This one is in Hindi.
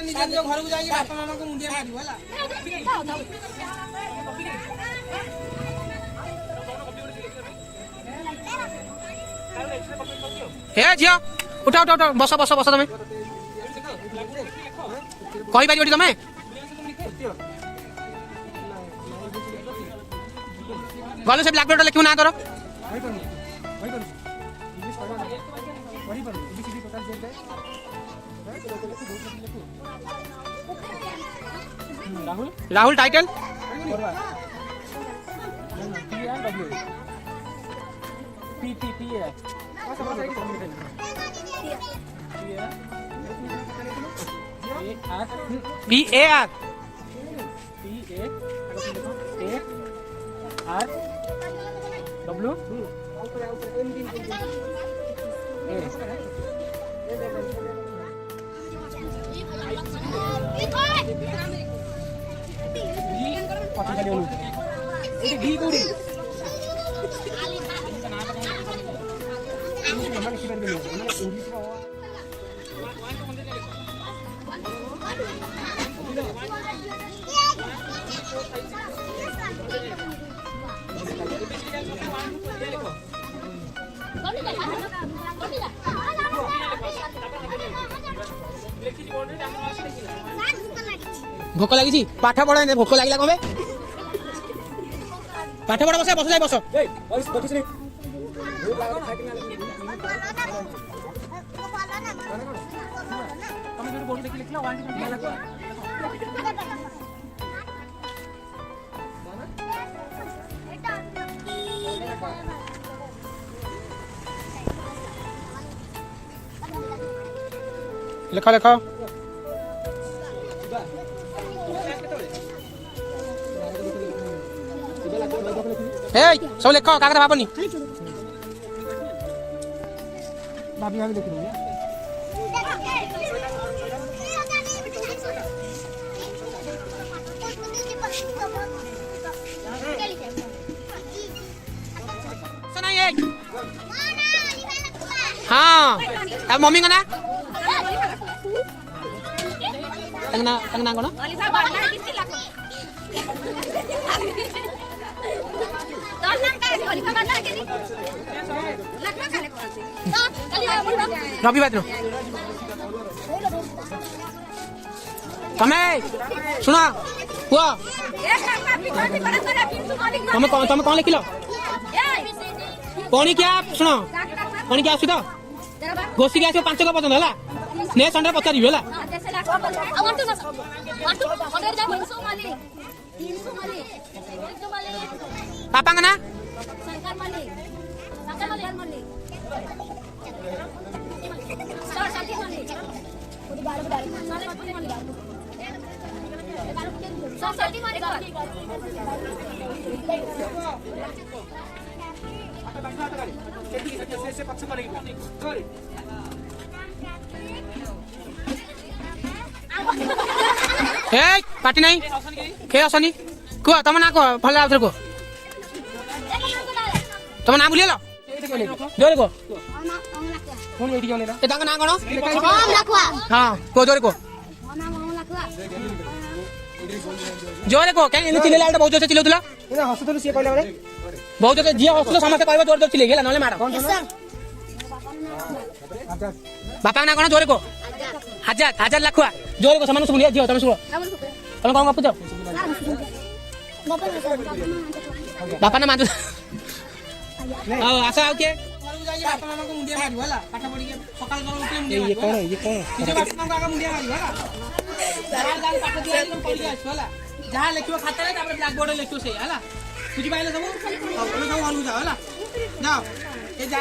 निज निज घर को जाई बापा मामा को मुंडिया मारिबो हला हे झियो उठा उठा उठा बस बस बस तमे कहि पारिबो तमे गलो से ब्लैक बोर्ड लिखियो ना तोर Rahul Rahul title PAR W भोक लगी पाठ पढ़ा भोक लगे कमे पाठ पढ़ा बस बस बस लिखा लिखा सब लिख कागज भावनी भाभी आगे लिख रही है हाँ अब मम्मी का ना तंगना को ना रवि बात तमें सुना हुआ तमें कौन लिखिल कौन क्या सुनो कौन क्या आसु तो घोषी के आस 5 का पसंद है स्नेह संडे पचार है पापा का ना पार्टी नहीं खे असनी कह तुम ना कह भल आउथर कह तुम ना बुलियल जोरे कह ए तांका ना कोन हां को जोरे कह जोरे कह कहीं इन चिल्ले लालटा बहुत जोर से चिल्लौतला इना हसुतलु से कहला रे बहुत जोर जे हसुलो समस्त कहबो जोर जोर चिल्ले गेला नले मार बापा ना कोन जोरे कह हजार लाखुआ जोरे कह समान सुनिया जियो तुम सुनो तुम कौन गपुच बापा ना मानतो आशा आउ के बापा मामा को मुंडिया मारिबो हला पाठ पढ़ी के सकाल जण उठले मुंडिया ये कौन निजे बापा मामा का मुंडिया मारिबो हला दाल दाल पाठ दिया तुम पढ़ी आछो हला जहां लिखियो खाता रे तापर ब्लैक बोर्ड लिखियो से हला बुझी पाइले सब तुम सब अनुजा हला जाओ ए जा